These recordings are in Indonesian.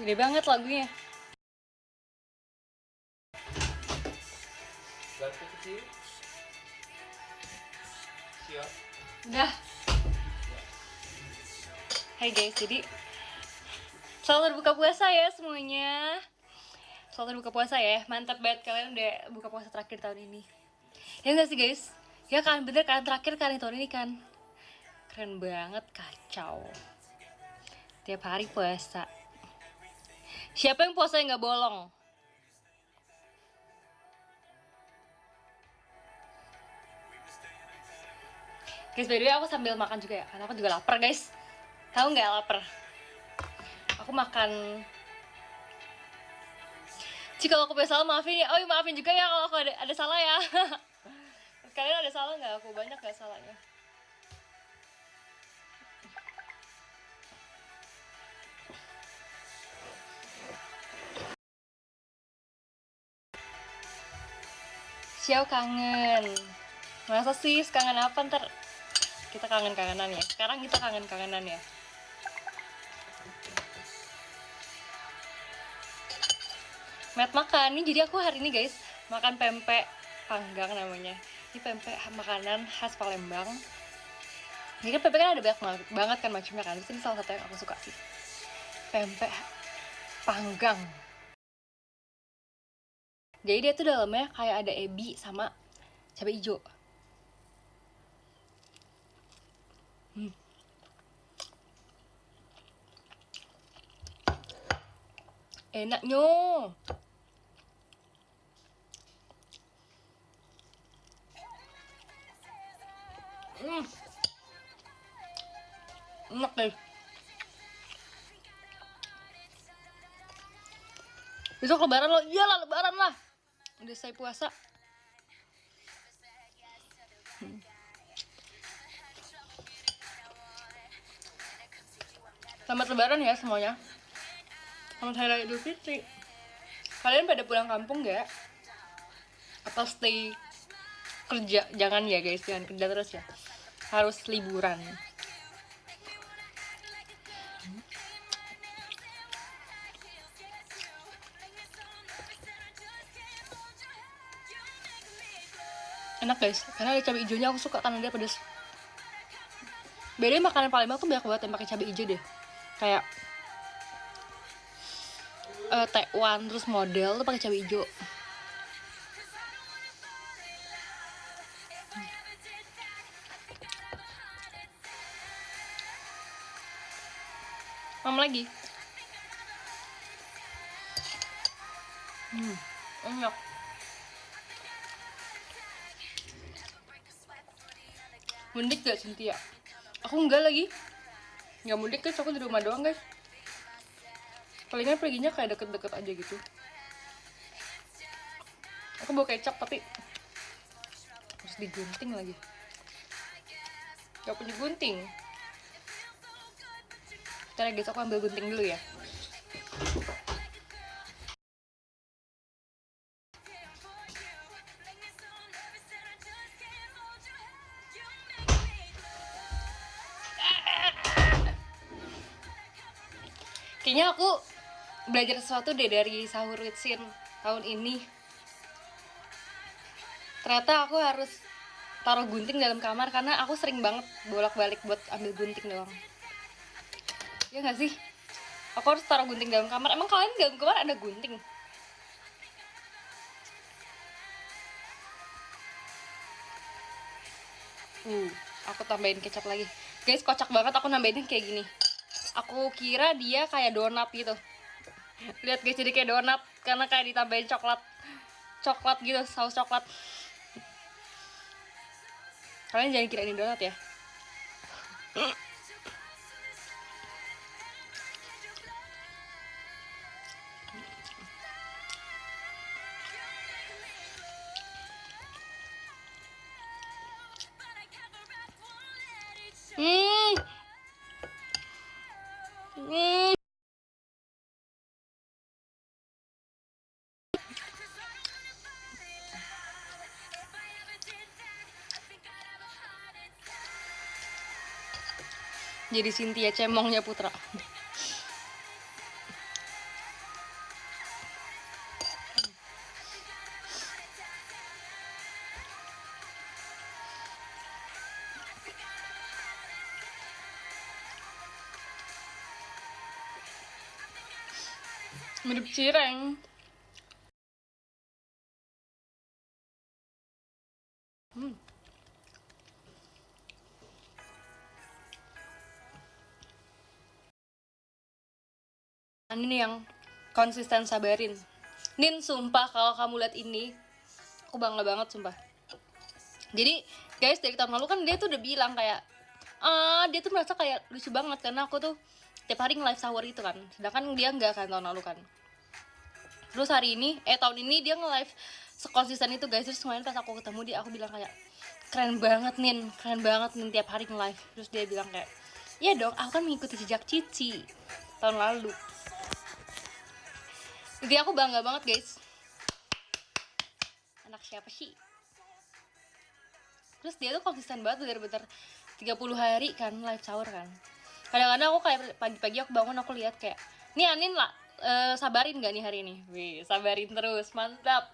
Gede banget lagunya. Udah. Hai guys, jadi selamat berbuka puasa ya semuanya. Selamat berbuka puasa ya. Mantap banget kalian udah buka puasa terakhir tahun ini. Ya enggak sih guys? Ya kan, bener kan, terakhir kan tahun ini kan. Keren banget, kacau. Tiap hari puasa. Siapa yang puasa yang nggak bolong? Guys, by the way aku sambil makan juga ya, karena aku juga lapar guys. Tahu nggak lapar? Aku makan. Jika aku punya salah maafin ya. Oh iya, maafin juga ya kalau aku ada salah ya. Kalian ada salah nggak? Aku banyak nggak salahnya. Xiao kangen. Masa sih kangen apa ntar? Kita kangen-kangenan ya. Sekarang kita kangen-kangenan ya. Matt makan nih, jadi aku hari ini guys makan pempek panggang namanya. Ini pempek makanan khas Palembang. Jadi kan pempek kan ada banyak banget kan macamnya kan. Ini salah satu yang aku suka sih. Pempek panggang. Jadi dia tuh dalamnya kayak ada ebi sama cabai hijau. Enaknya. Enak deh. Besok lebaran loh. Iyalah lebaran lah. Udah saya puasa. Selamat lebaran ya semuanya. Selamat Hari Raya Idul Fitri. Kalian pada pulang kampung gak? Atau stay kerja? Jangan ya guys, jangan kerja terus ya. Harus liburan. Enak guys, karena ada cabai hijaunya, aku suka karena dia pedas. Bedanya makanan Palembang tuh banyak banget yang pakai cabai hijau deh. Kayak tekwan terus model tuh pakai cabai hijau. Mam lagi. Enak. Mudik gak Cynthia? Aku enggak lagi. Nggak mudik guys, aku di rumah doang guys. Palingan perginya kayak deket-deket aja gitu. Aku bawa kecap tapi harus digunting lagi. Gak punya gunting. Ntar ya guys, aku ambil gunting dulu ya. Kayaknya aku belajar sesuatu deh dari sahur with Sin tahun ini. Ternyata aku harus taruh gunting dalam kamar karena aku sering banget bolak-balik buat ambil gunting doang. Ya nggak sih? Aku harus taruh gunting dalam kamar. Emang kalian dalam kamar ada gunting? Aku tambahin kecap lagi. Guys, kocak banget aku nambahin kayak gini. Aku kira dia kayak donat gitu. Lihat guys, jadi kayak donat karena kayak ditambahin coklat gitu, saus coklat. Kalian jangan kira ini donat ya. Jadi Cynthia cemongnya Putra. Mirip cireng. Ini nih yang konsisten sabarin. Nin, sumpah kalau kamu lihat ini, aku bangga banget sumpah. Jadi guys, dari tahun lalu kan dia tuh udah bilang kayak dia tuh merasa kayak lucu banget karena aku tuh tiap hari nge-live sahur itu kan, sedangkan dia enggak kan tahun lalu kan. Terus hari ini, tahun ini dia nge-live sekonsisten itu guys. Terus kemarin pas aku ketemu dia, aku bilang kayak keren banget Nin tiap hari nge-live. Terus dia bilang kayak, iya dong, aku kan mengikuti jejak Cici tahun lalu. Jadi aku bangga banget guys. Anak siapa sih? Terus dia tuh konsisten banget, bener-bener 30 hari kan live sahur kan. Kadang-kadang aku kayak pagi-pagi aku bangun, aku lihat kayak, nih Anin lah, sabarin gak nih hari ini? Wih, sabarin terus, mantap.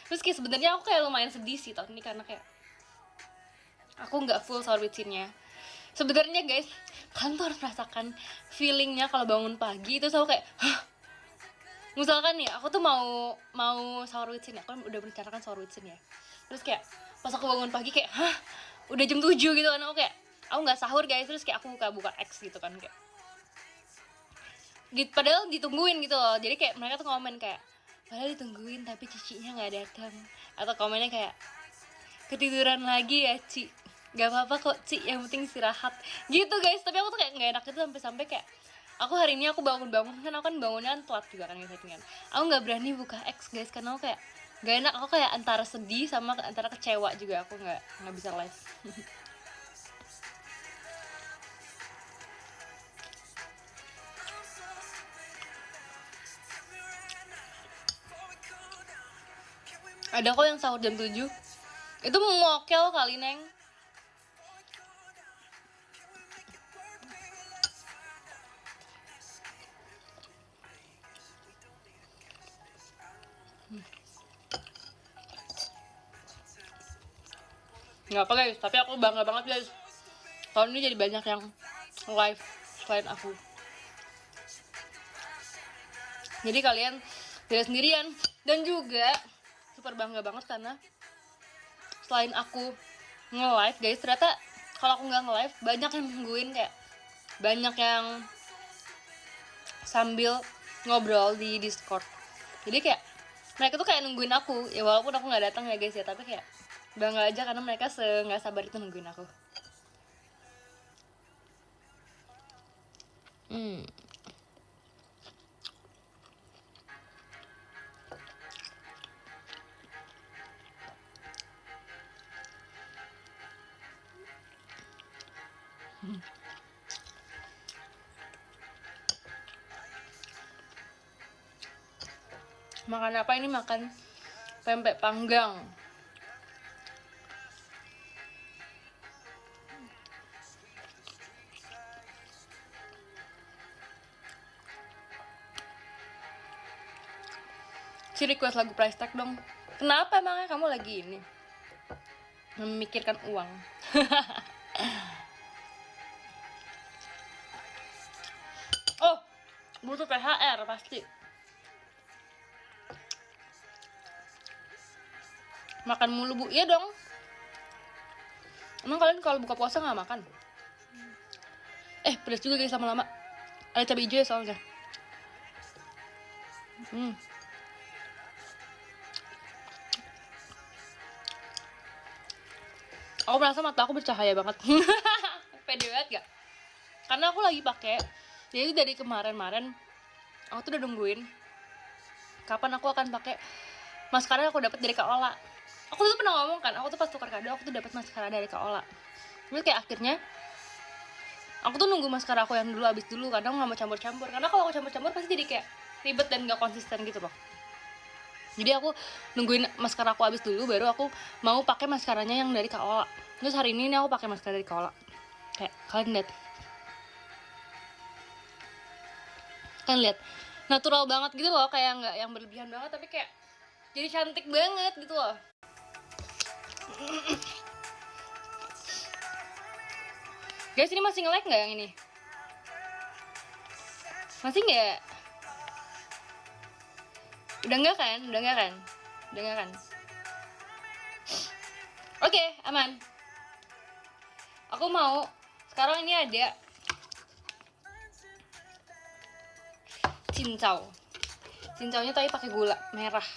Terus kayak sebenarnya aku kayak lumayan sedih sih tahun ini karena kayak aku nggak full sahur routine-nya. Sebenarnya guys, kalian tuh harus merasakan feelingnya kalau bangun pagi itu aku kayak, hah? Misalkan nih, aku tuh mau sahur routine ya, aku udah merencanakan sahur routine ya. Terus kayak pas aku bangun pagi kayak, hah? Udah jam 7 gitu kan, aku kayak, aku nggak sahur guys. Terus kayak aku buka X gitu kan kayak, padahal ditungguin gitu loh. Jadi kayak mereka tuh komen kayak, padahal ditungguin tapi cicinya nggak datang. Atau komennya kayak, ketiduran lagi ya Ci, gak apa-apa kok Ci, yang penting istirahat gitu guys. Tapi aku tuh kayak nggak enak itu sampai kayak aku hari ini aku bangun kan, aku kan bangunnya kan telat juga kan gitu kan. Aku nggak berani buka X guys karena aku kayak gak enak. Aku kayak antara sedih sama antara kecewa juga. Aku nggak bisa live. Ada kok yang sahur jam 7. Itu mokel kali Neng. Nggak apa guys, tapi aku bangga banget guys. Tahun ini jadi banyak yang live selain aku. Jadi kalian tidak sendirian. Dan juga super bangga banget karena selain aku nge-live guys, ternyata kalau aku nggak nge-live banyak yang nungguin, kayak banyak yang sambil ngobrol di Discord. Jadi kayak mereka tuh kayak nungguin aku ya, walaupun aku nggak datang ya guys ya, tapi kayak bangga aja karena mereka nggak sabar itu nungguin aku. Makan apa ini? Makan pempek panggang. Si request lagu price tag dong. Kenapa emangnya kamu lagi ini memikirkan uang? Oh, butuh THR pasti. Makan mulu bu? Iya dong. Emang kalian kalau buka puasa nggak makan? Pedas juga guys lama-lama. Ada cabai hijau ya soalnya. Aku merasa mata aku bercahaya banget. Pede banget gak? Karena aku lagi pakai. Jadi dari kemarin aku tuh udah nungguin kapan aku akan pakai maskara yang aku dapat dari Kak Ola. Aku tuh pernah ngomong kan, aku tuh pas tukar kado aku tuh dapat maskara dari Kak Ola. Terus kayak akhirnya aku tuh nunggu maskara aku yang dulu habis dulu, kadang nggak mau campur-campur karena kalau aku campur-campur pasti jadi kayak ribet dan nggak konsisten gitu loh. Jadi aku nungguin maskara aku habis dulu baru aku mau pakai maskaranya yang dari Kak Ola. Terus hari ini aku pakai maskara dari Kak Ola. Kayak kalian lihat, natural banget gitu loh, kayak nggak yang berlebihan banget tapi kayak jadi cantik banget gitu loh. Guys, ini masih nge-lag nggak yang ini? Masih nggak? Udah enggak kan? Udah enggak kan? Udah enggak kan? Oke, aman. Aku mau sekarang ini ada cincau. Cincaunya tapi pakai gula merah.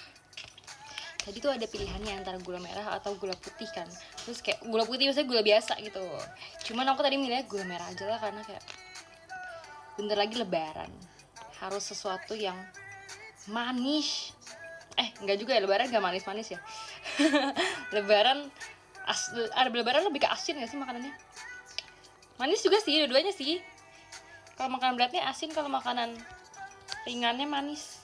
Tadi tuh ada pilihannya antara gula merah atau gula putih kan. Terus kayak gula putih biasanya gula biasa gitu. Cuman aku tadi milihnya gula merah aja lah karena kayak bentar lagi lebaran. Harus sesuatu yang manis. Enggak juga ya, lebaran gak manis-manis ya. Lebaran lebaran lebih ke asin gak sih makanannya? Manis juga sih, dua-duanya sih. Kalau makanan beratnya asin, kalau makanan ringannya manis.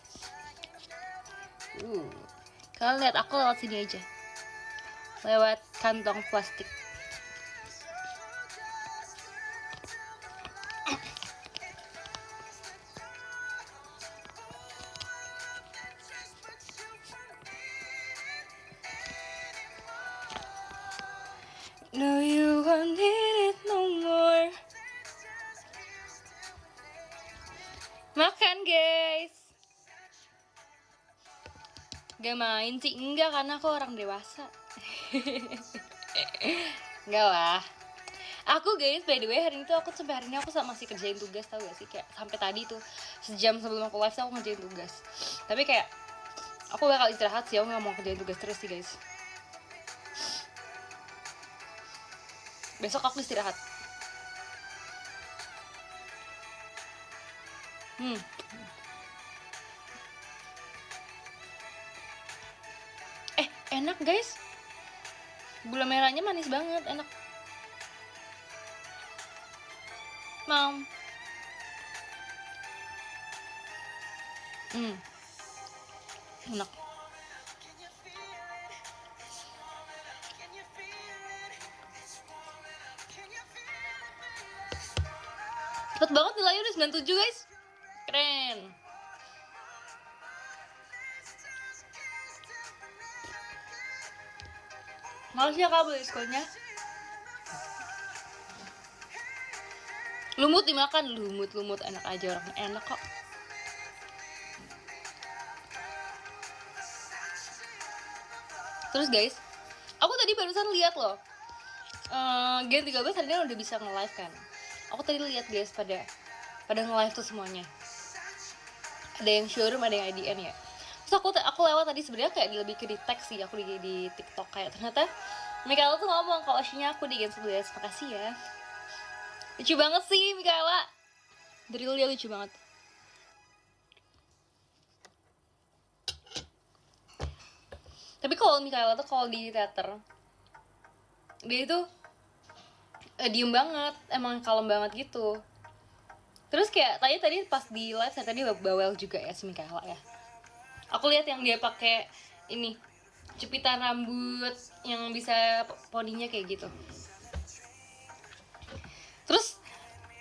Kalian lihat aku lewat sini aja. Lewat kantong plastik. No, you won't need it no more. Makan guys. Gak main sih, enggak karena aku orang dewasa. Enggak lah. Aku guys, by the way hari ini tuh sampai hari ini aku masih kerjain tugas, tau gak sih? Kayak sampai tadi tuh sejam sebelum aku live aku ngerjain tugas. Tapi kayak aku bakal istirahat sih, aku gak mau kerjain tugas terus sih guys. Besok aku istirahat. Enak guys. Gula merahnya manis banget, enak. Enak. Cepet banget nilainya udah 97 guys. Keren. Males ya kak beli diskonnya. Lumut dimakan, lumut enak aja, orang enak kok. Terus guys, aku tadi barusan lihat loh, Gen 13 hari ini udah bisa nge-live kan. Aku tadi lihat guys pada nge-live tuh semuanya. Ada yang showroom, ada yang IDN ya. Terus aku lewat tadi sebenarnya kayak lebih ke di tag sih, aku di TikTok kayak ternyata Mikaela tuh ngomong kalau Oshinya aku di Gen 11. Makasih ya. Lucu banget sih Mikaela. Drillnya lucu banget. Tapi kalau Mikaela tuh kalau di teater dia itu diem banget, emang kalem banget gitu. Terus kayak tadi pas di live saya tadi bawel juga ya si Mikaela ya. Aku lihat yang dia pakai ini jepitan rambut yang bisa poninya kayak gitu. Terus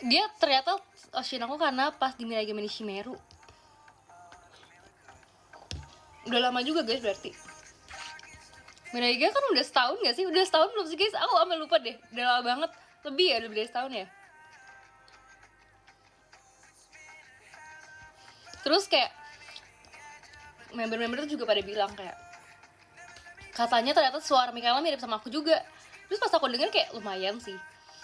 dia ternyata Oshin aku karena pas di Mirage Mini Shimeru. Udah lama juga guys berarti. Mirage kan udah setahun gak sih? Udah setahun belum sih guys? Aku sampai lupa deh. Udah lama banget. Lebih ya, lebih dari setahun ya. Terus kayak member-member tuh juga pada bilang kayak katanya ternyata suara Mikaela mirip sama aku juga. Terus pas aku denger kayak lumayan sih.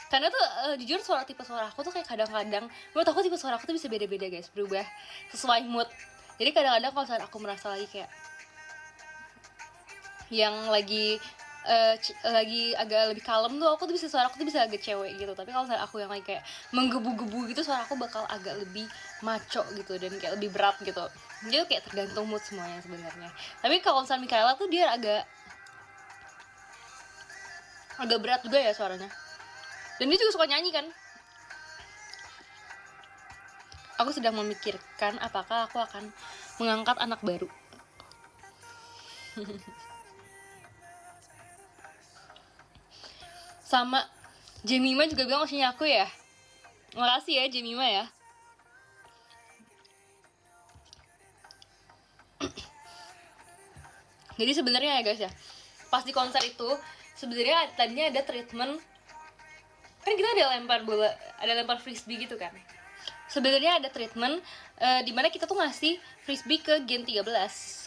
Karena tuh jujur tipe suara aku tuh kayak kadang-kadang menurut aku tipe suara aku tuh bisa beda-beda guys, berubah sesuai mood. Jadi kadang-kadang kalau misalnya aku merasa lagi kayak yang lagi agak lebih kalem tuh aku tuh bisa suara aku tuh bisa agak cewek gitu. Tapi kalau misalnya aku yang lagi kayak menggebu-gebu gitu suara aku bakal agak lebih maco gitu dan kayak lebih berat gitu. Jadi kayak tergantung mood semuanya sebenarnya. Tapi kalau misalnya Mikaela tuh dia agak berat juga ya suaranya. Dan dia juga suka nyanyi kan. Aku sedang memikirkan apakah aku akan mengangkat anak baru. Sama Jemima juga bilang Oshinya aku ya. Makasih ya Jemima ya. Jadi sebenarnya ya guys ya, pas di konser itu sebenarnya tadinya ada treatment, kan kita ada lempar bola, ada lempar frisbee gitu kan. sebenarnya ada treatment di mana kita tuh ngasih frisbee ke Gen 13,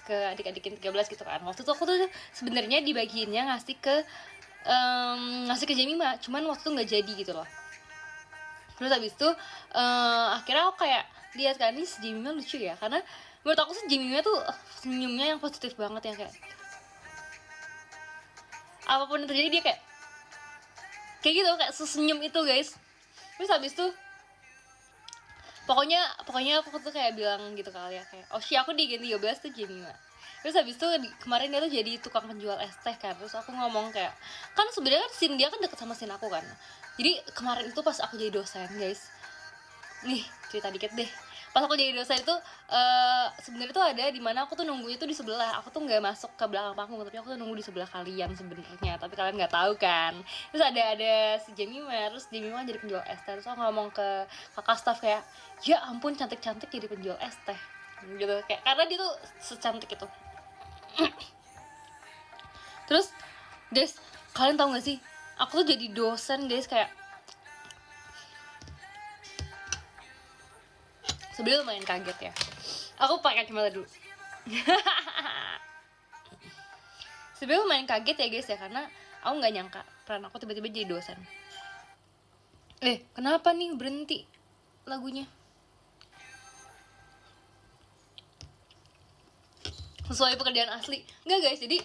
ke adik-adik Gen 13 gitu kan. Waktu itu aku tuh sebenarnya dibagiinnya ngasih ke Jemima, cuman waktu itu nggak jadi gitu loh. Terus habis itu akhirnya aku kayak lihat kan, ini si Jemima lucu ya, karena menurut aku sih Jemima tuh senyumnya yang positif banget ya, kayak apapun yang terjadi dia kayak gitu, kayak sesenyum itu guys. Terus habis itu pokoknya aku tuh kayak bilang gitu kali ya, kayak oh sih aku di Gen 13 tuh Jemima. Terus habis itu kemarin dia tuh jadi tukang penjual es teh kan. Terus aku ngomong kayak, kan sebenarnya kan scene dia kan deket sama scene aku kan. Jadi kemarin itu pas aku jadi dosen guys, nih cerita dikit deh. Pas aku jadi dosen itu sebenarnya tuh ada di mana aku tuh nunggunya tuh di sebelah. Aku tuh nggak masuk ke belakang panggung, tapi aku tuh nunggu di sebelah kalian sebenarnya. Tapi kalian nggak tahu kan. Terus ada si Jemima, terus Jemima jadi penjual es teh. Terus aku ngomong ke kakak staff kayak, ya ampun cantik-cantik jadi penjual es teh gitu, kayak karena dia tuh secantik itu. Terus guys, kalian tahu nggak sih, aku tuh jadi dosen guys, kayak sebenarnya lumayan kaget ya. Aku pakai kacamata dulu. Sebenarnya lumayan kaget ya guys ya, karena aku nggak nyangka peran aku tiba-tiba jadi dosen. Kenapa nih berhenti lagunya? Sesuai pekerjaan asli nggak guys? Jadi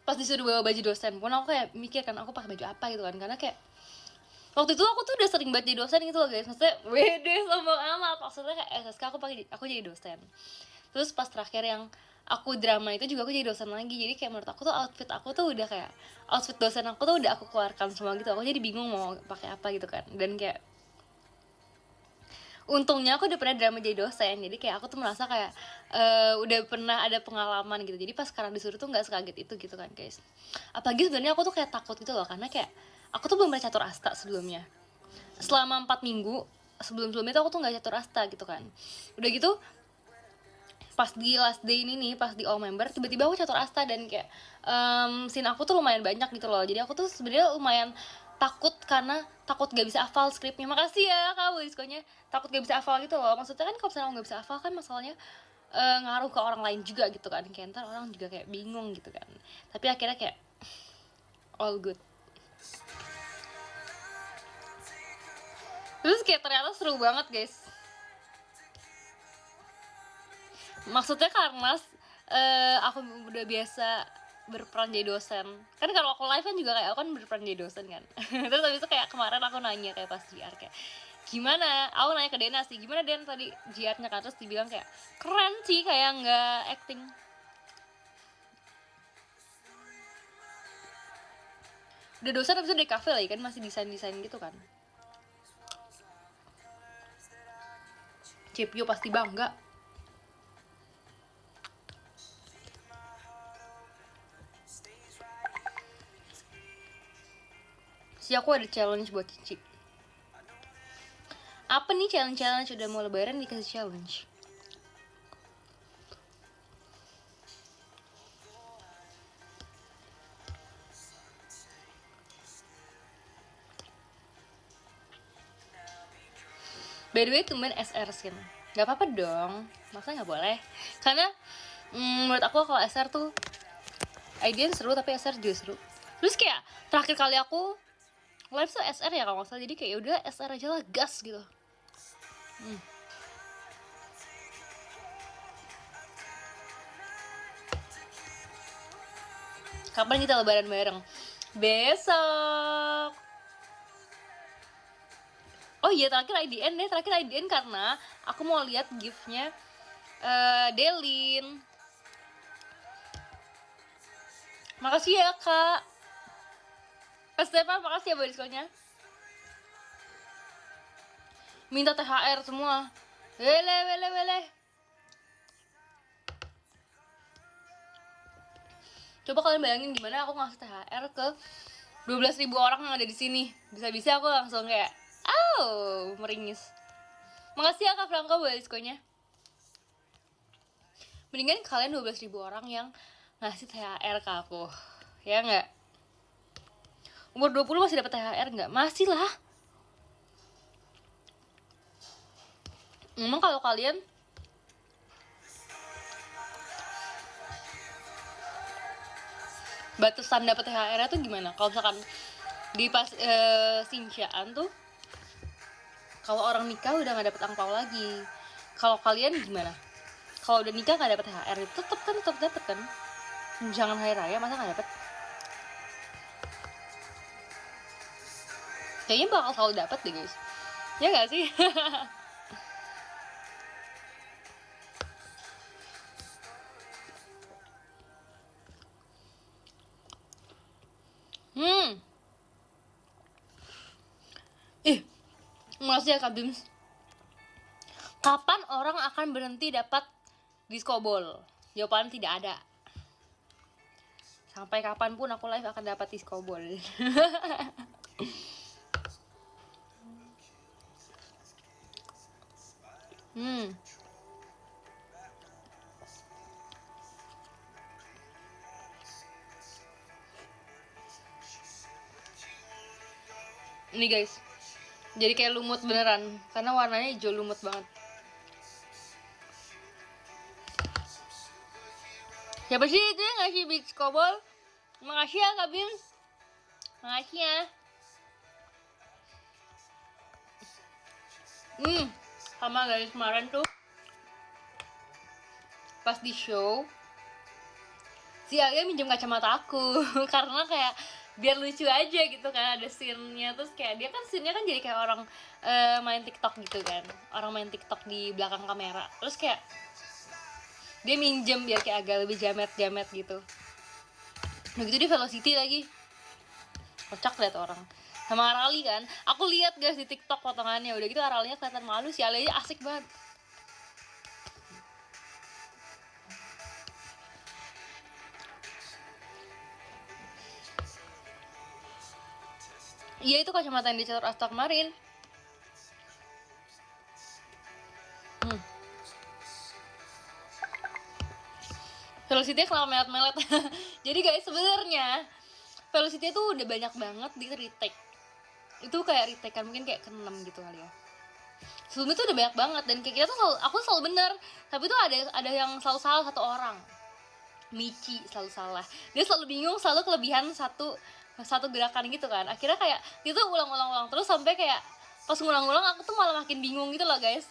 pas disuruh bawa baju dosen pun aku kayak mikir kan, aku pakai baju apa gitu kan, karena kayak waktu itu aku tuh udah sering banget jadi dosen gitu loh guys. Maksudnya wede sombong amat, maksudnya kayak SSK aku jadi dosen. Terus pas terakhir yang aku drama itu juga aku jadi dosen lagi. Jadi kayak menurut aku tuh outfit aku tuh udah kayak outfit dosen aku tuh udah aku keluarkan semua gitu. Aku jadi bingung mau pakai apa gitu kan. Dan kayak untungnya aku udah pernah drama jadi dosen, jadi kayak aku tuh merasa kayak udah pernah ada pengalaman gitu. Jadi pas sekarang disuruh tuh nggak sekaget itu gitu kan guys. Apalagi sebenarnya aku tuh kayak takut gitu loh, karena kayak aku tuh belum pernah catur asta sebelumnya. Selama 4 minggu sebelum-sebelumnya tuh aku tuh nggak catur asta gitu kan. Udah gitu pas di last day ini nih, pas di all member, tiba-tiba aku catur asta dan kayak scene aku tuh lumayan banyak gitu loh. Jadi aku tuh sebenarnya lumayan takut, karena takut gak bisa hafal skripnya. Makasih ya Kak Wiskonya. Takut gak bisa hafal gitu loh. Maksudnya kan kalau misalnya gak bisa hafal kan masalahnya ngaruh ke orang lain juga gitu kan. Kayak ntar orang juga kayak bingung gitu kan. Tapi akhirnya kayak all good. Terus kayak ternyata seru banget guys. Maksudnya karena aku udah biasa berperan jadi dosen. Kan kalau aku live kan juga kayak aku kan berperan jadi dosen kan. Terus habis itu kayak kemarin aku nanya kayak pas JR kayak, gimana? Aku nanya ke Dena sih, gimana Den tadi JR-nya kan, terus dibilang kayak keren sih, kayak nggak acting. Udah dosen habis itu di cafe lagi kan, masih desain gitu kan. Cepio pasti bangga. Si aku ada challenge buat Cici. Apa nih challenge udah mau lebaran dikasih challenge? By the way, tumben SR skin. Gak apa-apa dong, masa gak boleh? Karena menurut aku kalau SR tuh IDN seru, tapi SR juga seru. Terus kayak terakhir kali aku live tuh SR ya kalau nggak salah, jadi kayak udah SR aja lah, gas gitu. Kapan kita lebaran bareng? Besok. Oh iya, terakhir IDN karena aku mau lihat giftnya Delin. Makasih ya Kak Stefan, makasih ya buat diskonnya. Minta THR semua. Wele. Coba kalian bayangin gimana aku ngasih THR ke 12.000 orang yang ada di sini. Bisa-bisa aku langsung kayak meringis. Makasih ya Kak Franco buat diskonnya. Mendingan kalian 12.000 orang yang ngasih THR ke aku, ya nggak? Umur 20 masih dapat THR nggak? Masih lah. Memang kalau kalian batasan dapat THR-nya tuh gimana? Kalau misalkan di pas Sinsyaan tuh, kalau orang nikah udah nggak dapet angpau lagi. Kalau kalian gimana? Kalau udah nikah nggak dapet THR itu tetap dapet kan? Jangan hari raya masa nggak dapet? Kayaknya bakal selalu dapet deh guys. Ya nggak sih? Makasih ya Kak Bims. Kapan orang akan berhenti dapat diskobol? Jawaban tidak ada. Sampai kapanpun aku live akan dapat diskobol. Ini guys, jadi kayak lumut beneran karena warnanya hijau lumut banget. Siapa sih itu yang ngasih big skobol? Makasih ya Kak Bim. Makasih ya. Sama guys, kemarin tuh pas di show si Aga minjem kacamata aku karena kayak biar lucu aja gitu kan, ada scene-nya. Terus kayak dia kan scene-nya kan jadi kayak orang main TikTok gitu kan, orang main TikTok di belakang kamera. Terus kayak dia minjem biar kayak agak lebih jamet gitu. Nah gitu di Velocity lagi, kocak liat orang. Sama Arali kan, aku lihat guys di TikTok potongannya. Udah gitu Aralinya kelihatan malu, si Alinya asik banget. Iya itu kacamata yang di Catur Asta kemarin. Velocity kenapa melet-melet? Jadi guys sebenarnya Velocity itu udah banyak banget di retake. Itu kayak retake kan mungkin kayak ke-6 gitu kali ya. Sebelumnya tuh udah banyak banget dan kayak kita tuh aku selalu bener, tapi tuh ada yang selalu salah satu orang. Michi selalu salah. Dia selalu bingung, selalu kelebihan satu gerakan gitu kan. Akhirnya kayak itu ulang terus sampai kayak pas ngulang-ulang aku tuh malah makin bingung gitu loh guys.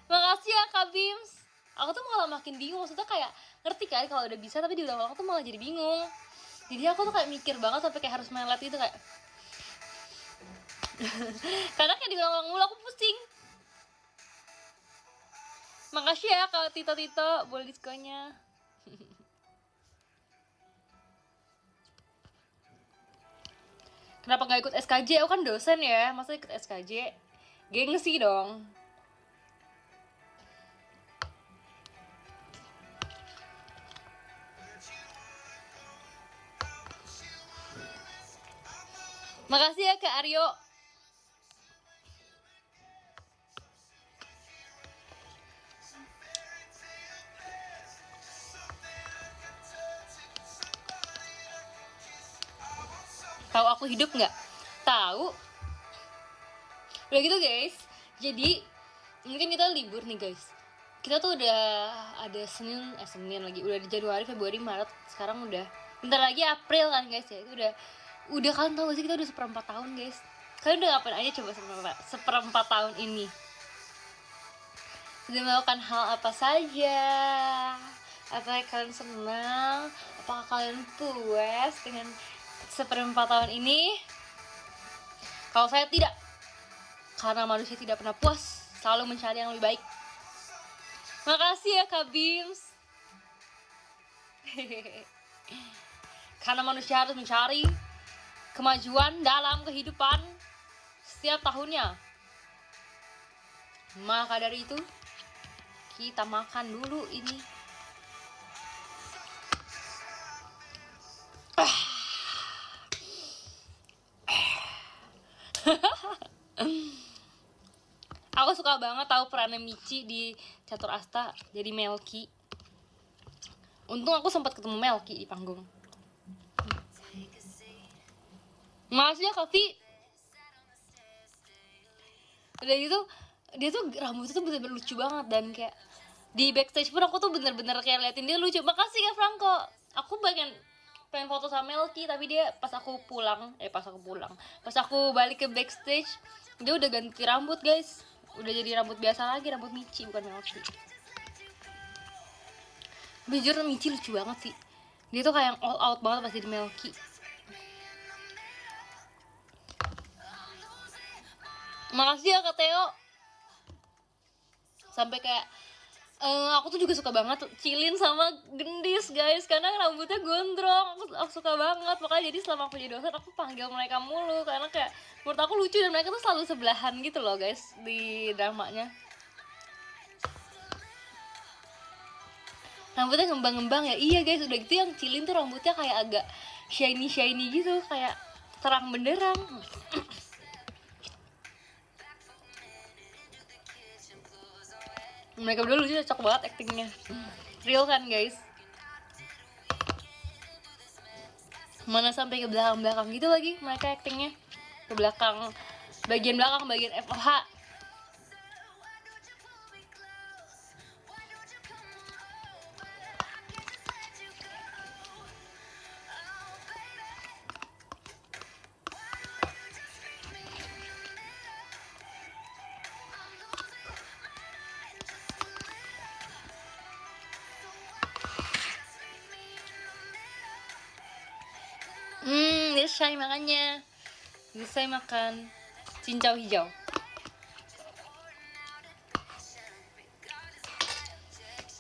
Makasih ya Kak Bims. Aku tuh malah makin bingung, maksudnya kayak ngerti kan kalau udah bisa tapi diulang-ulang tuh malah jadi bingung. Jadi aku tuh kayak mikir banget sampai kayak harus melet gitu kayak karena kayak diulang-ulang mulu aku pusing. Makasih ya Kak Tito boleh diskonnya. Kenapa gak ikut SKJ? Aku kan dosen ya, masa ikut SKJ? Gengsi dong. Makasih ya Kak Aryo. Tahu aku hidup nggak? Tahu. Udah gitu guys. Jadi mungkin kita libur nih guys. Kita tuh udah ada Senin lagi. Udah di Januari, Februari, Maret. Sekarang udah bentar lagi April kan guys ya. Itu udah kalian tahu sih kita udah 1/4 tahun guys. Kalian udah ngapain aja coba 1/4 tahun ini? Sudah melakukan hal apa saja? Apakah kalian senang? Apakah kalian puas dengan 1/4 tahun ini? Kalau saya tidak, karena manusia tidak pernah puas, selalu mencari yang lebih baik. Makasih ya Kak Bims. Karena manusia harus mencari kemajuan dalam kehidupan setiap tahunnya. Maka dari itu kita makan dulu ini. Aku suka banget tahu perannya Michi di Catur Asta jadi Melky. Untung aku sempat ketemu Melky di panggung. Makasih ya Kavi. Udah gitu dia tuh rambutnya tuh bener-bener lucu banget, dan kayak di backstage pun aku tuh bener-bener kayak liatin dia lucu. Makasih ya Franco, aku pengen foto sama Melky, tapi dia pas aku balik ke backstage dia udah ganti rambut guys, udah jadi rambut biasa lagi, rambut Michi bukan Melky. Jujur Michi lucu banget sih, dia tuh kayak all out banget pas jadi Melky. Makasih ya Kak Theo. Sampai kayak aku tuh juga suka banget chillin sama Gendis guys, karena rambutnya gondrong. Aku suka banget, makanya jadi selama aku jadi dosen aku panggil mereka mulu, karena kayak menurut aku lucu dan mereka tuh selalu sebelahan gitu loh guys di dramanya. Rambutnya ngembang-ngembang ya, iya guys, udah gitu yang chillin tuh rambutnya kayak agak shiny gitu, kayak terang benderang. Mereka berdua lucu, cocok banget actingnya, real kan guys. Mana sampai ke belakang gitu lagi mereka actingnya, ke belakang, bagian FOH. Desai makannya. Desai makan cincau hijau.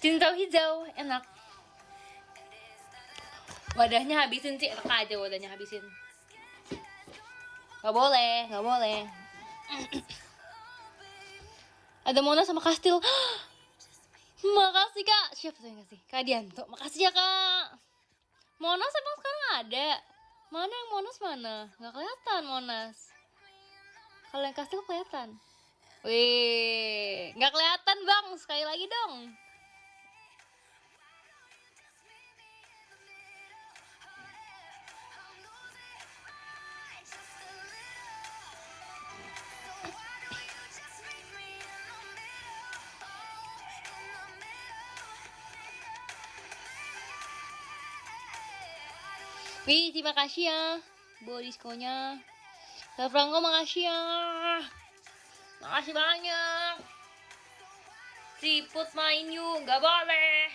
Cincau hijau enak. Wadahnya habisin sih, enak aja wadahnya habisin. Gak boleh. Ada Mona sama Kastil. Makasih Kak. Siapa tuh yang ngasih? Kak Dianto. Makasih ya Kak. Monas emang sekarang ada? Mana yang Monas mana? Gak kelihatan Monas. Kalau yang Kastil kelihatan. Wih, gak kelihatan bang. Sekali lagi dong. Wih, terima kasih ya buat diskonya. Franco makasih ya. Makasih banyak. Siput main yuk, gak boleh.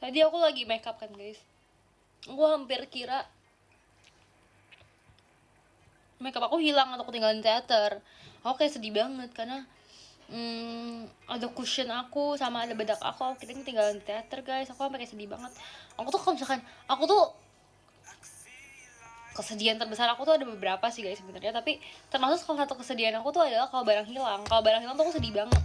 Tadi aku lagi makeup kan guys. Aku hampir kira makeup aku hilang atau aku tinggalin teater. Aku kayak sedih banget karena ada cushion aku sama ada bedak aku kira tinggalin di teater guys. Aku sampai kayak sedih banget. Aku tuh kalau misalkan aku tuh kesedihan terbesar aku tuh ada beberapa sih guys sebenarnya, tapi termasuk salah satu kesedihan aku tuh adalah kalau barang hilang. Kalau barang hilang tuh aku sedih banget.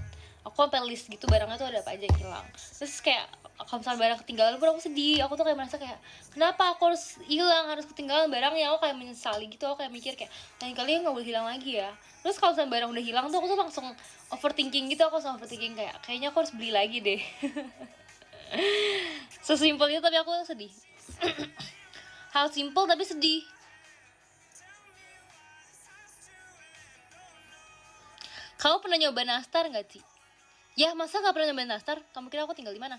Aku sampai list gitu barangnya tuh ada apa aja yang hilang. Terus kayak kalau misalnya barang ketinggalan pun aku sedih. Aku tuh kayak merasa kayak kenapa aku harus hilang, harus ketinggalan barangnya. Aku kayak menyesali gitu. Aku kayak mikir kayak lain kali nggak boleh hilang lagi ya. Terus kalau misalnya barang udah hilang tuh aku tuh langsung overthinking gitu. Aku langsung overthinking kayak kayaknya aku harus beli lagi deh. Sesimpel itu, tapi aku sedih. Hal simple tapi sedih. Kamu pernah nyoba nastar nggak sih? Ya masa nggak pernah nyoba nastar? Kamu kira aku tinggal di mana?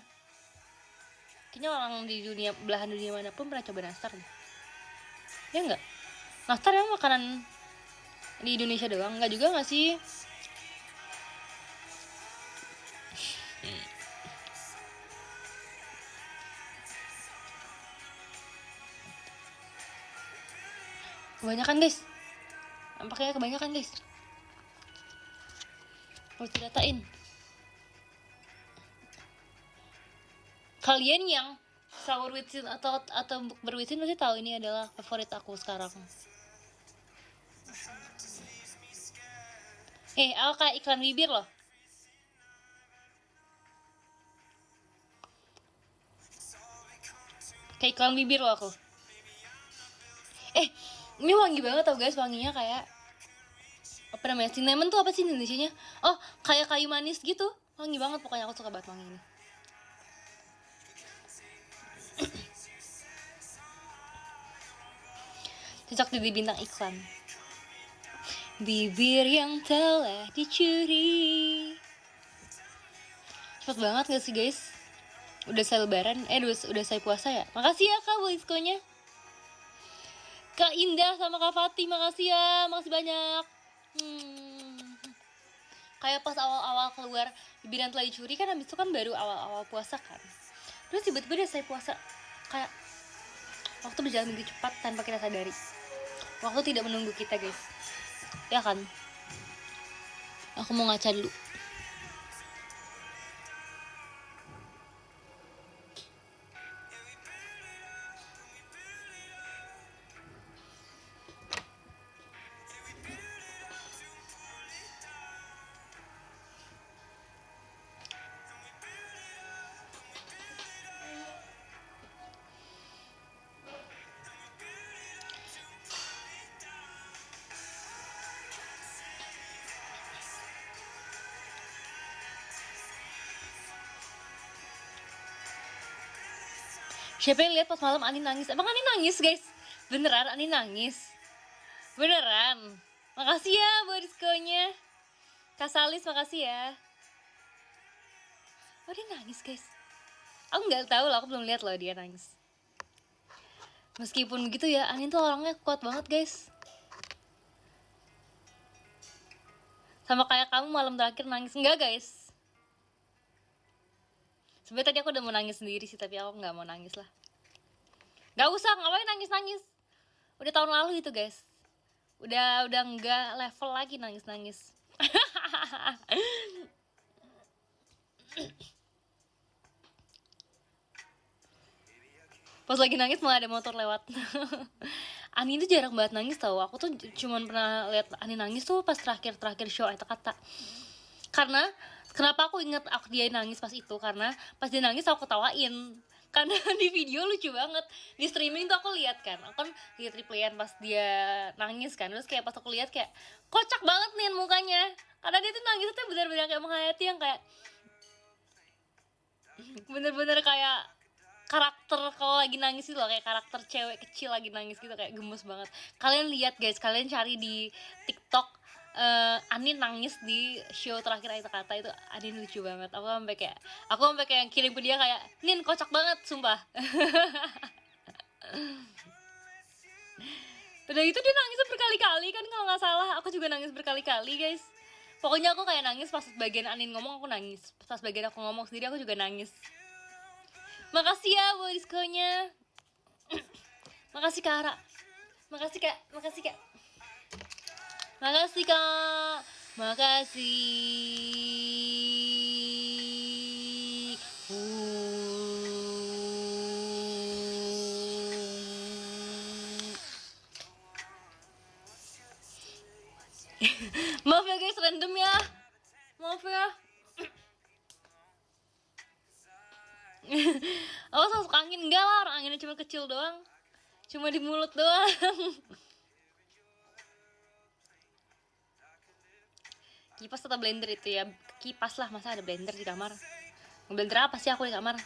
Kayaknya orang di dunia, belahan dunia manapun pernah coba nastar nih. Ya nggak? Nastar emang makanan di Indonesia doang? Nggak juga nggak sih? Kebanyakan guys. Nampaknya kebanyakan guys. Harus didatain. Kalian yang sour witsin atau berwitsin pasti tahu ini adalah favorit aku sekarang. Aku kayak iklan bibir loh. Kayak iklan bibir loh aku. Ini wangi banget tau guys, wanginya kayak apa namanya, cinnamon tuh apa sih Indonesianya? Oh, kayak kayu manis gitu, wangi banget pokoknya. Aku suka banget wangi ini. Cocok jadi bintang iklan. Bibir yang telah dicuri. Cepet banget gak sih guys? Udah saya lebaran, udah saya puasa ya. Makasih ya Kak diskonya. Kak Indah sama Kak Fatih, makasih ya, makasih banyak. Kayak pas awal-awal keluar bibir yang telah dicuri kan, habis itu kan baru awal-awal puasa kan. Terus tiba-tiba udah saya puasa, kayak waktu berjalan begitu cepat tanpa kita sadari. Waktu tidak menunggu kita guys, ya kan? Aku mau ngaca dulu. Siapa yang lihat pas malam Ani nangis? Emang Ani nangis guys? Beneran Ani nangis? Beneran? Makasih ya buat diskonya. Kak Salis makasih ya. Oh dia nangis guys? Aku nggak tahu lah, aku belum lihat loh dia nangis. Meskipun begitu ya, Ani tuh orangnya kuat banget guys. Sama kayak kamu malam terakhir nangis. Enggak guys, sebenarnya tadi aku udah mau nangis sendiri sih, tapi aku nggak mau nangis lah. Nggak usah, ngapain nangis-nangis? Udah tahun lalu itu guys. Udah nggak level lagi nangis-nangis. Pas lagi nangis malah ada motor lewat. Ani itu jarang banget nangis tau. Aku tuh cuman pernah lihat Ani nangis tuh pas terakhir show kata-kata. Karena kenapa aku inget dia nangis pas itu, karena pas dia nangis aku ketawain. Karena di video lucu banget. Di streaming tuh aku lihat kan, aku kan lihat replayan pas dia nangis kan. Terus kayak pas aku lihat kayak kocak banget nih mukanya. Karena dia tuh nangis tuh bener-bener kayak menghayati, yang kayak bener-bener kayak karakter kalau lagi nangis itu loh, kayak karakter cewek kecil lagi nangis gitu, kayak gemes banget. Kalian lihat guys, kalian cari di TikTok Ani nangis di show terakhir Aita Kata itu. Ani lucu banget. Aku sampai kayak kirim ke dia kayak, Nin kocak banget sumpah. Udah itu dia nangisnya berkali-kali kan kalau nggak salah. Aku juga nangis berkali-kali guys. Pokoknya aku kayak nangis pas bagian Anin ngomong, aku nangis. Pas bagian aku ngomong sendiri aku juga nangis. Makasih ya buat diskonya. Makasih Kak Ara. Makasih Kak. Makasih Kak. Maaf ya guys, random ya. Maaf ya. Aku masuk angin, enggak lah, orang anginnya cuma kecil doang, cuma di mulut doang. Kipas atau blender itu ya? Kipas lah, masa ada blender di kamar? Blender apa sih aku di kamar?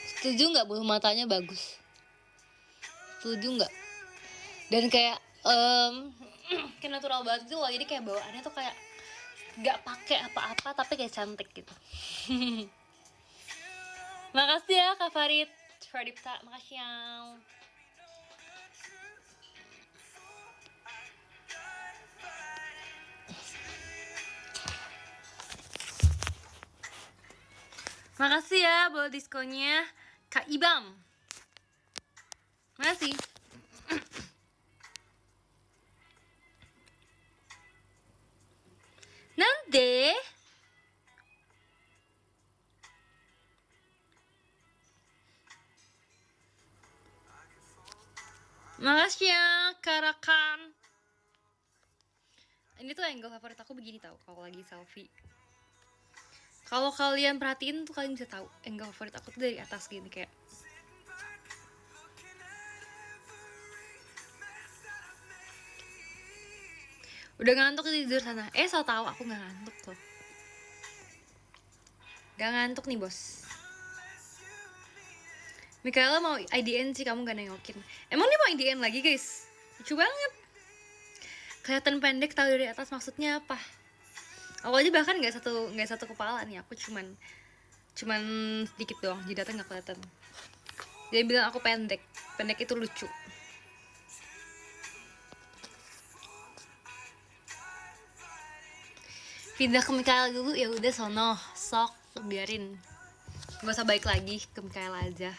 Setuju nggak bulu matanya bagus? Setuju nggak? Dan kayak kayak natural banget gitu loh, jadi kayak bawaannya tuh kayak nggak pakai apa-apa tapi kayak cantik gitu. Makasih ya Kak Farid Fardipta, makasih ya. Makasih ya buat diskonya Kak Ibam. Makasih. Nanti makasih ya Karakan. Ini tuh angle favorit aku begini tau, kalau lagi selfie. Kalau kalian perhatiin tuh kalian bisa tahu angle favorit aku tuh dari atas gini, kayak udah ngantuk tidur sana. So tahu aku nggak ngantuk tuh. Gak ngantuk nih bos. Mikaela mau IDN sih, kamu gak nengokin. Emang dia mau IDN lagi guys? Lucu banget. Kelihatan pendek tahu dari atas maksudnya apa? Aku aja bahkan nggak satu kepala nih, aku cuman sedikit doang, jidatnya nggak kelihatan. Dia bilang aku pendek itu lucu. Pindah ke Mikaela dulu, ya udah sono, sok biarin. Gak usah balik lagi ke Mikaela aja.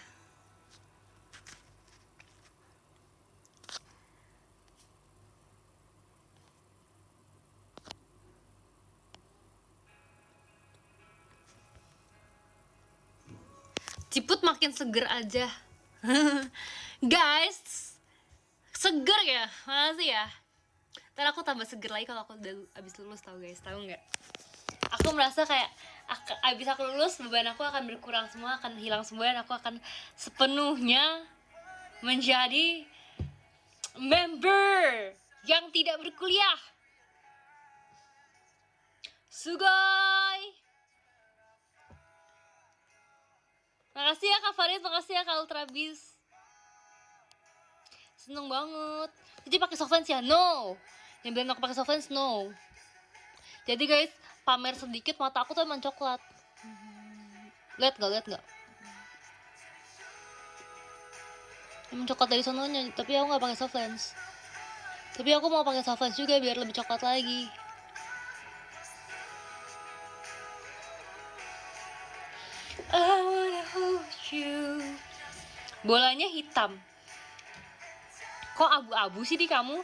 Ciput makin seger aja. Guys, seger ya? Makasih ya. Ntar aku tambah seger lagi kalau aku udah abis lulus, tau guys, tahu nggak? Aku merasa kayak abis aku lulus, beban aku akan berkurang semua, akan hilang semua, dan aku akan sepenuhnya menjadi member yang tidak berkuliah. Sugoi. Makasih ya Kak Farid, makasih ya Kak Ultrabis. Seneng banget. Jadi pakai softlens ya? No. Yang bilang aku pakai softlens, no. Jadi guys, pamer sedikit, mata aku tuh emang coklat. Lihat gak? Emang coklat dari sononya, tapi aku gak pakai softlens. Tapi aku mau pakai softlens juga biar lebih coklat lagi. I wanna hold you. Bolanya hitam. Kok abu-abu sih di kamu?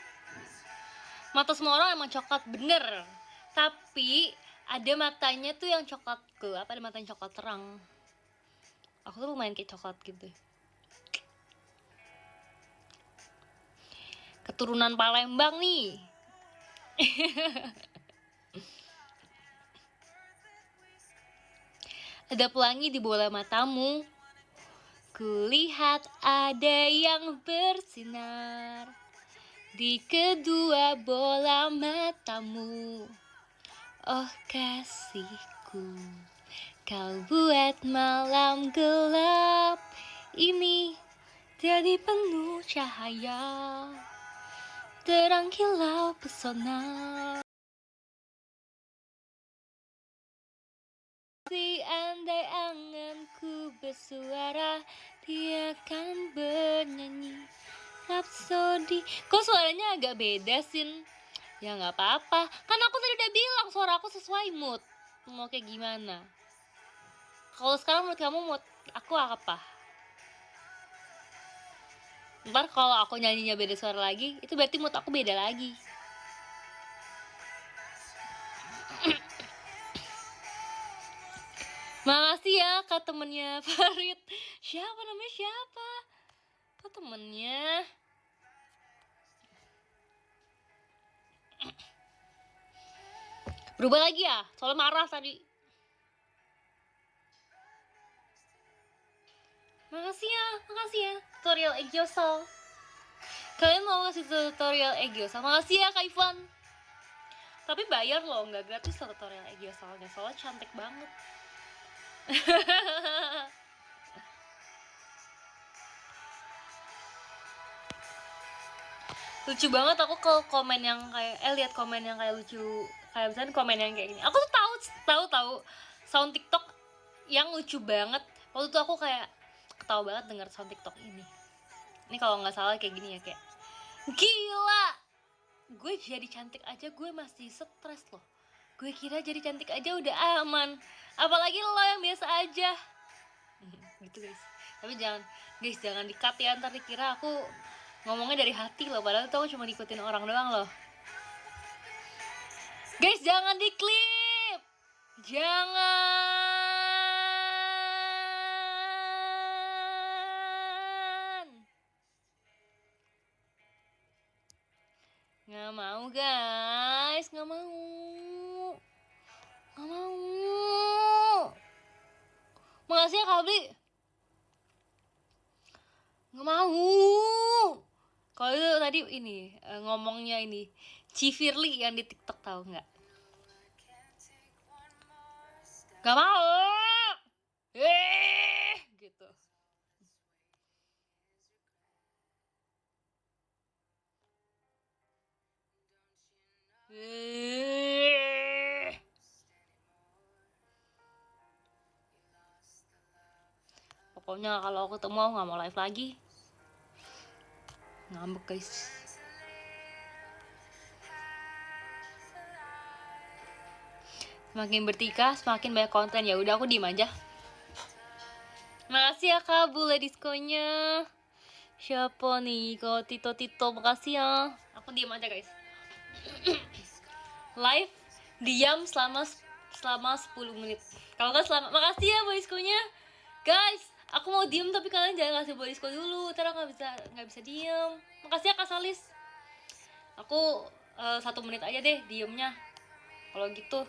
Mata semua orang emang coklat, bener. Tapi ada matanya tuh yang coklat gelap, ada matanya coklat terang. Aku tuh lumayan kayak coklat gitu. Keturunan Palembang nih. Ada pelangi di bola matamu. Kulihat ada yang bersinar di kedua bola matamu. Oh kasihku, kau buat malam gelap ini jadi penuh cahaya, terang kilau pesona. Si andai anganku bersuara, dia akan bernyanyi Rhapsody. Kok suaranya agak beda, Sin? Ya nggak apa-apa, kan aku tadi udah bilang suara aku sesuai mood. Mau kayak gimana? Kalau sekarang menurut kamu mood aku apa? Ntar kalau aku nyanyinya beda suara lagi, itu berarti mood aku beda lagi. Makasih ya kak temennya Farid. Siapa namanya siapa? Kok temennya? Berubah lagi ya? Soalnya marah tadi. Makasih ya tutorial Egyoso. Kalian mau ngasih tutorial Egyoso? Makasih ya Kak Ivan. Tapi bayar loh, nggak gratis loh tutorial Egyoso-nya. Soalnya cantik banget. Lucu banget aku ke komen yang kayak lihat komen yang kayak lucu, kayak misalnya komen yang kayak gini. Aku tuh tahu sound TikTok yang lucu banget. Waktu itu aku kayak ketawa banget denger sound TikTok ini. Ini kalau nggak salah kayak gini ya, kayak gila, gue jadi cantik aja gue masih stres loh. Gue kira jadi cantik aja udah aman, apalagi lo yang biasa aja. Gitu guys. Tapi jangan di-cut ya, ntar dikira aku ngomongnya dari hati loh, padahal tuh aku cuma ngikutin orang doang loh. Guys, jangan diklip. Jangan. Nggak mau guys, nggak mau. Makasih ya Kabli. Nggak mau. Kalau itu tadi ini ngomongnya ini Cifirli yang di TikTok, tahu nggak? Gak mau. Gitu. Pokoknya kalau ketemu aku nggak mau live lagi. Ngambek guys. Semakin bertikah, semakin banyak konten. Ya udah, aku diem aja. Makasih ya Kak Bu Ladiskonya. Siapa nih? Kok Tito, makasih ya. Aku diem aja guys. Live diam selama 10 menit. Kalau nggak selama, makasih ya Bu Ladiskonya. Guys, aku mau diem tapi kalian jangan kasih Bu Ladisko dulu. Ntar aku nggak bisa diem. Makasih ya Kak Salis. Aku 1 menit aja deh diemnya. Kalau gitu.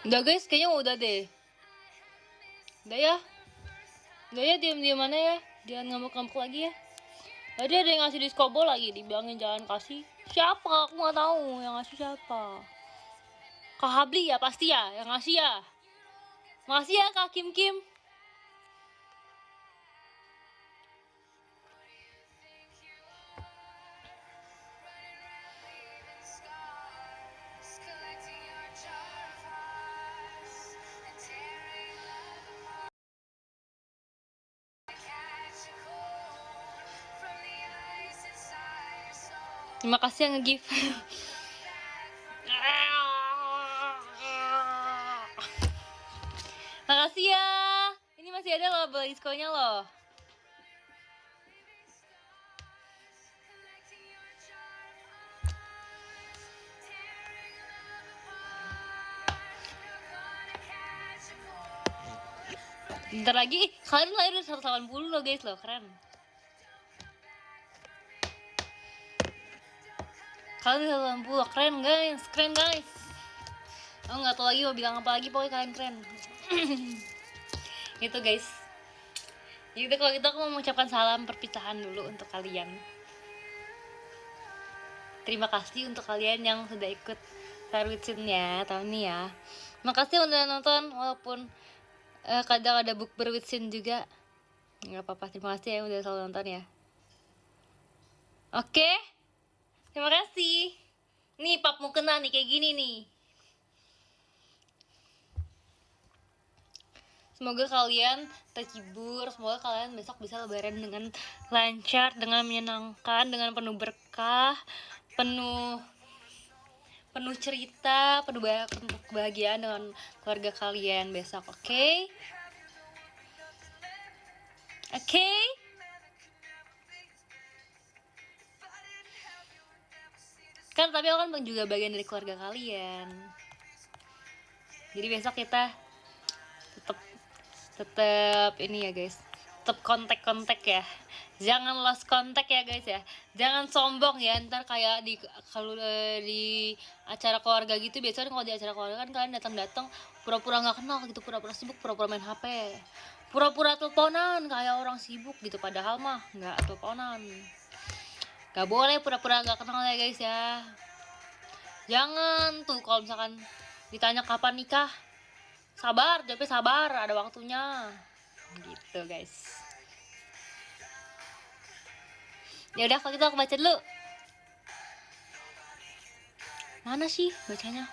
Udah guys, kayaknya udah deh. Udah ya. Udah ya, diam-diam mana ya. Jangan ngamuk-ngamuk lagi ya. Tadi ada yang ngasih diskobo lagi, dibilangin jangan kasih. Siapa? Aku nggak tahu yang ngasih siapa. Kak Habli ya pasti ya yang ngasih ya. Makasih ya Kak Kim Kim. Terima kasih yang nge-give. Makasih ya. Ini masih ada loh beliskonya loh. Bentar lagi, kalian lahir 180 loh guys loh, keren. Kalian 180, keren guys. Aku nggak tahu lagi mau bilang apa lagi, pokoknya kalian keren. Gitu guys. Jadi kalau gitu aku mau mengucapkan salam perpisahan dulu untuk kalian. Terima kasih untuk kalian yang sudah ikut Tarwitsin-nya tahun ini ya. Makasih udah nonton walaupun kadang ada bukber Witsin juga. Nggak apa-apa, terima kasih ya udah selalu nonton ya. Oke, terima kasih. Nih pap mau kena nih kayak gini nih. Semoga kalian terhibur, semoga kalian besok bisa lebaran dengan lancar, dengan menyenangkan, dengan penuh berkah, penuh cerita, penuh kebahagiaan dengan keluarga kalian besok, oke? Oke? Kan tapi aku kan juga bagian dari keluarga kalian. Jadi besok kita tetap ini ya guys, tetap kontak ya, jangan lost kontak ya guys ya, jangan sombong ya, ntar kayak kalau di acara keluarga gitu biasanya kalau di acara keluarga kan kalian datang pura-pura nggak kenal gitu, pura-pura sibuk, pura-pura main HP, pura-pura teleponan kayak orang sibuk gitu, padahal mah nggak teleponan, Gak boleh pura-pura gak kenal ya guys ya. Jangan tuh kalau misalkan ditanya kapan nikah, sabar, jawabnya sabar, ada waktunya. Gitu guys. Ya udah kalau gitu aku baca dulu. Mana sih bacanya?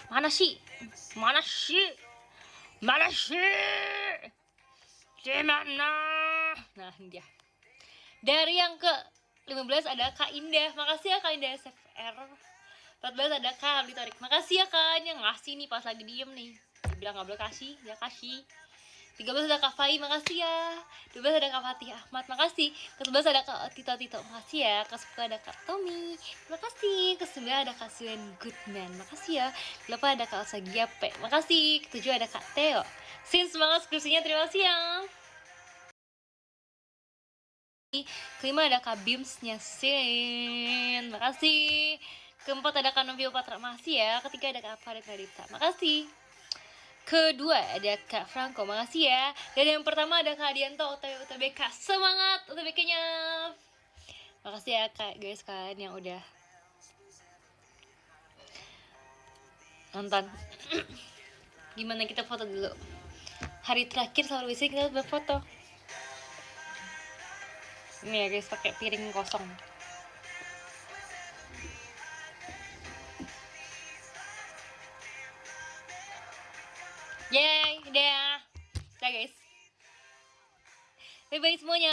Mana sih? Mana sih? Mana sih? Gimana? Nah ini dia. Dari yang ke 15 ada Kak Indah. Makasih ya Kak Indah SFR. 14 ada Kak Abdi Torik. Makasih ya Kak yang ngasih nih pas lagi diem nih. Dibilang gak boleh kasih, ya kasih. 13 ada Kak Fai, makasih ya. 12 ada Kak Fatih Ahmad, makasih. Ke 11 ada Kak Tito, makasih ya. Ke 10 ada Kak Tommy, makasih. Ke 9 ada Kak Suen Goodman, makasih ya. Ke 8 ada Kak Osagia P, makasih. Ke 7 ada Kak Theo. Semangat skripsinya, terima kasih ya. Kelima ada Kak Bimsnya Sin, makasih. Keempat ada Kak Novio Patra, makasih ya. Ketiga ada Kak Farid Radita, makasih. Kedua ada Kak Franco, makasih ya. Dan yang pertama ada Kak Adianto UTBK, semangat UTBK-nya. Makasih ya Kak guys kalian yang udah nonton. Gimana kita foto dulu. Hari terakhir selalu bisa kita berfoto. Ini ya guys pakai piring kosong. Yeay, udah. Udah guys. Bye-bye semuanya.